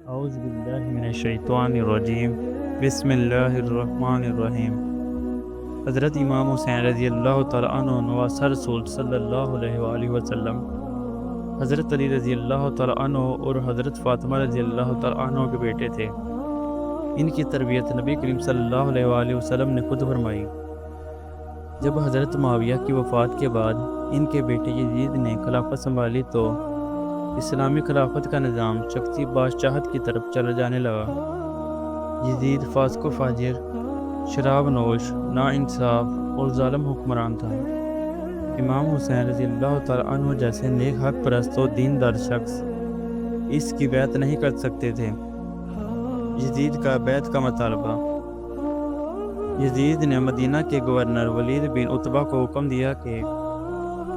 اعوذ باللہ من الشیطان الرجیم بسم اللہ الرحمن الرحیم۔ حضرت امام حسین رضی اللہ تعالیٰ عنہ نواسہ رسول صلی اللہ علیہ وآلہ وسلم، حضرت علی رضی اللہ تعالیٰ عنہ اور حضرت فاطمہ رضی اللہ تعالیٰ عنہ کے بیٹے تھے۔ ان کی تربیت نبی کریم صلی اللہ علیہ وآلہ وسلم نے خود فرمائی۔ جب حضرت معاویہ کی وفات کے بعد ان کے بیٹے یزید نے خلافت سنبھالی تو اسلامی خلافت کا نظام شخصی بادشاہت کی طرف چلا جانے لگا۔ یزید فاسق و فاجر، شراب نوش، ناانصاف اور ظالم حکمران تھا۔ امام حسین رضی اللہ تعالیٰ عنہ جیسے نیک حق پرست و دیندار شخص اس کی بیعت نہیں کر سکتے تھے۔ یزید کا بیعت کا مطالبہ۔ یزید نے مدینہ کے گورنر ولید بن عتبہ کو حکم دیا کہ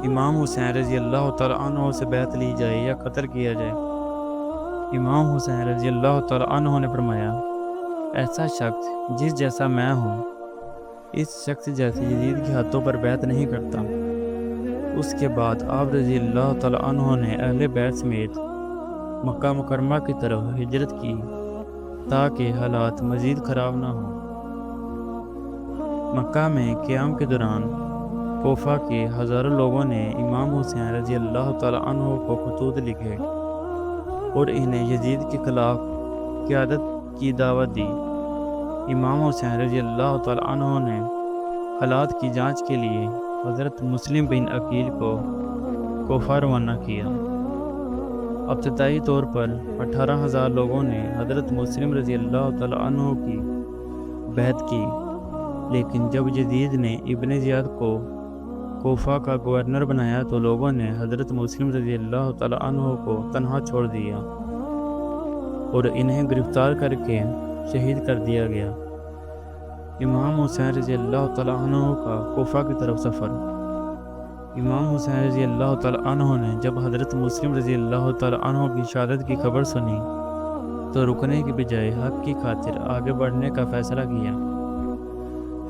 امام حسین رضی اللہ تعالیٰ عنہ سے بیعت لی جائے یا قتل کیا جائے۔ امام حسین رضی اللہ تعالیٰ عنہ نے فرمایا، ایسا شخص جس جیسا میں ہوں اس شخص جیسے یزید کے ہاتھوں پر بیعت نہیں کرتا۔ اس کے بعد آپ رضی اللہ تعالیٰ عنہ نے اہل بیت سمیت مکہ مکرمہ کی طرف ہجرت کی تاکہ حالات مزید خراب نہ ہوں۔ مکہ میں قیام کے دوران کوفہ کے ہزاروں لوگوں نے امام حسین رضی اللہ تعالیٰ عنہ کو خطوط لکھے اور انہیں یزید کے خلاف قیادت کی دعوت دی۔ امام حسین رضی اللہ تعالیٰ عنہ نے حالات کی جانچ کے لیے حضرت مسلم بن عقیل کو کوفہ روانہ کیا۔ ابتدائی طور پر 18,000 لوگوں نے حضرت مسلم رضی اللہ تعالیٰ عنہ کی بیعت کی، لیکن جب یزید نے ابن زیاد کو کوفہ کا گورنر بنایا تو لوگوں نے حضرت مسلم رضی اللہ تعالیٰ عنہ کو تنہا چھوڑ دیا اور انہیں گرفتار کر کے شہید کر دیا گیا۔ امام حسین رضی اللہ تعالیٰ عنہ کا کوفہ کی طرف سفر۔ امام حسین رضی اللہ تعالیٰ عنہ نے جب حضرت مسلم رضی اللہ تعالیٰ عنہ کی شہادت کی خبر سنی تو رکنے کی بجائے حق کی خاطر آگے بڑھنے کا فیصلہ کیا۔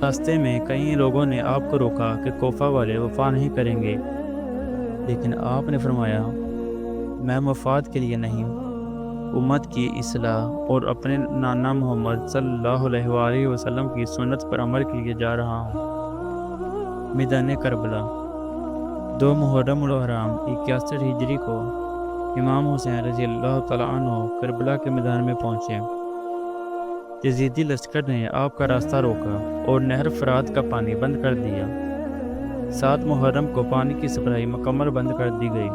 راستے میں کئی لوگوں نے آپ کو روکا کہ کوفہ والے وفا نہیں کریں گے، لیکن آپ نے فرمایا، میں مفاد کے لیے نہیں، امت کی اصلاح اور اپنے نانا محمد صلی اللہ علیہ وآلہ وسلم کی سنت پر عمل کے لیے جا رہا ہوں۔ میدان کربلا، 2 محرم الحرام 61 ہجری کو امام حسین رضی اللہ تعالیٰ عنہ کربلا کے میدان میں پہنچے۔ یزیدی لشکر نے آپ کا راستہ روکا اور نہر فرات کا پانی بند کر دیا۔ 7 محرم کو پانی کی سپلائی مکمل بند کر دی گئی۔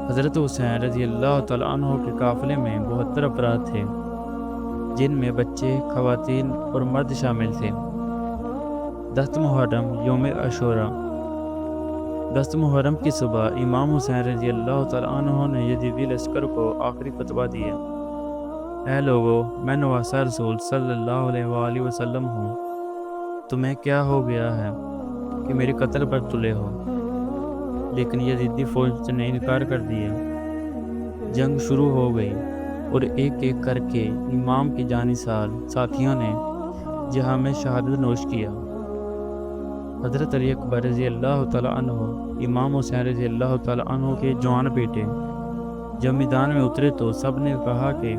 حضرت حسین رضی اللہ تعالیٰ عنہ کے قافلے میں 72 افراد تھے، جن میں بچے، خواتین اور مرد شامل تھے۔ 10 محرم یوم عاشوراء۔ 10 محرم کی صبح امام حسین رضی اللہ تعالیٰ عنہ نے یزیدی لشکر کو آخری خطبہ دیا۔ اے لوگو، میں نواسہ رسول صلی اللہ علیہ وآلہ وسلم ہوں۔ تمہیں کیا ہو گیا ہے کہ میرے قتل پر تلے ہو؟ لیکن یزیدی فوج نے انکار کر دیا۔ جنگ شروع ہو گئی اور ایک ایک کر کے امام کے جانثار ساتھیوں نے جہاں میں شہادت نوش کیا۔ حضرت علی اکبر رضی اللہ تعالیٰ عنہ، امام حسین رضی اللہ تعالیٰ عنہ کے جوان بیٹے، جب میدان میں اترے تو سب نے کہا کہ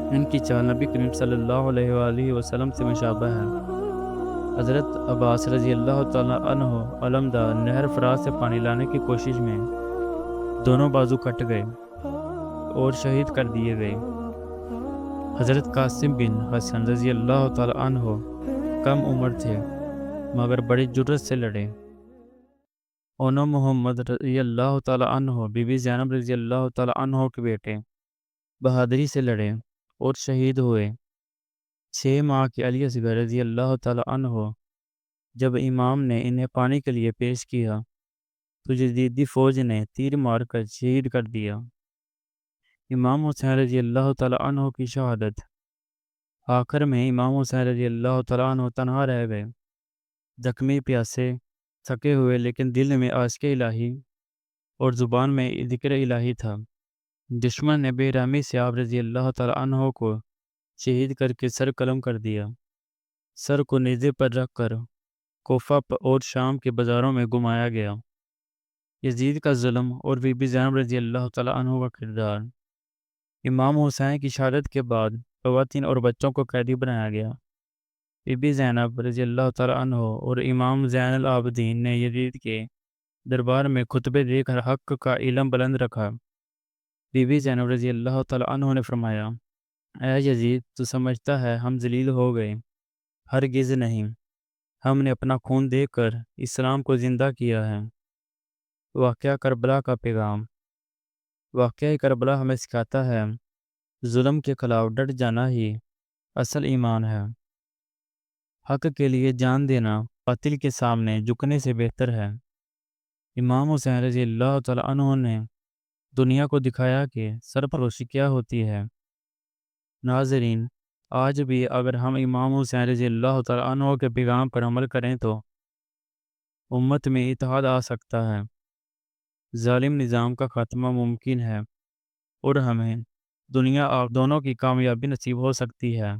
ان کی چال نبی کریم صلی اللہ علیہ وآلہ وسلم سے مشابہ ہے۔ حضرت عباس رضی اللہ تعالیٰ عنہ علمدار نہر فرات سے پانی لانے کی کوشش میں دونوں بازو کٹ گئے اور شہید کر دیے گئے۔ حضرت قاسم بن حسن رضی اللہ تعالیٰ عنہ کم عمر تھے مگر بڑی جرأت سے لڑے۔ انہوں محمد رضی اللہ تعالیٰ عنہ، بی بی زینب رضی اللہ تعالیٰ عنہ کے بیٹے، بہادری سے لڑے اور شہید ہوئے۔ 6 ماہ کے علی اصغر رضی اللہ تعالیٰ عنہ جب امام نے انہیں پانی کے لیے پیش کیا تو یزیدی فوج نے تیر مار کر شہید کر دیا۔ امام حسین رضی اللہ تعالیٰ عنہ کی شہادت۔ آخر میں امام حسین رضی اللہ تعالیٰ عنہ تنہا رہ گئے، زخمی، پیاسے، تھکے ہوئے، لیکن دل میں عاشق الہی اور زبان میں ذکر الہی تھا۔ دشمن نے بے رحمی سے آپ رضی اللہ تعالیٰ عنہ کو شہید کر کے سر قلم کر دیا۔ سر کو نیزے پر رکھ کر کوفہ اور شام کے بازاروں میں گھمایا گیا۔ یزید کا ظلم اور بی بی زینب رضی اللہ تعالیٰ عنہ کا کردار۔ امام حسین کی شہادت کے بعد خواتین اور بچوں کو قیدی بنایا گیا۔ بی بی زینب رضی اللہ تعالیٰ عنہ اور امام زین العابدین نے یزید کے دربار میں خطبے دے کر حق کا علم بلند رکھا۔ بی بی زینب رضی اللہ تعالیٰ عنہ نے فرمایا، اے یزید، تو سمجھتا ہے ہم ذلیل ہو گئے؟ ہرگز نہیں، ہم نے اپنا خون دے کر اسلام کو زندہ کیا ہے۔ واقعہ کربلا کا پیغام۔ واقعہ کربلا ہمیں سکھاتا ہے ظلم کے خلاف ڈٹ جانا ہی اصل ایمان ہے۔ حق کے لیے جان دینا باطل کے سامنے جھکنے سے بہتر ہے۔ امام حسین رضی اللہ تعالیٰ عنہ نے دنیا کو دکھایا کہ سرپرستی کیا ہوتی ہے۔ ناظرین، آج بھی اگر ہم امام حسین رضی اللہ تعالیٰ عنہ کے پیغام پر عمل کریں تو امت میں اتحاد آ سکتا ہے، ظالم نظام کا خاتمہ ممکن ہے اور ہمیں دنیا اور دونوں کی کامیابی نصیب ہو سکتی ہے۔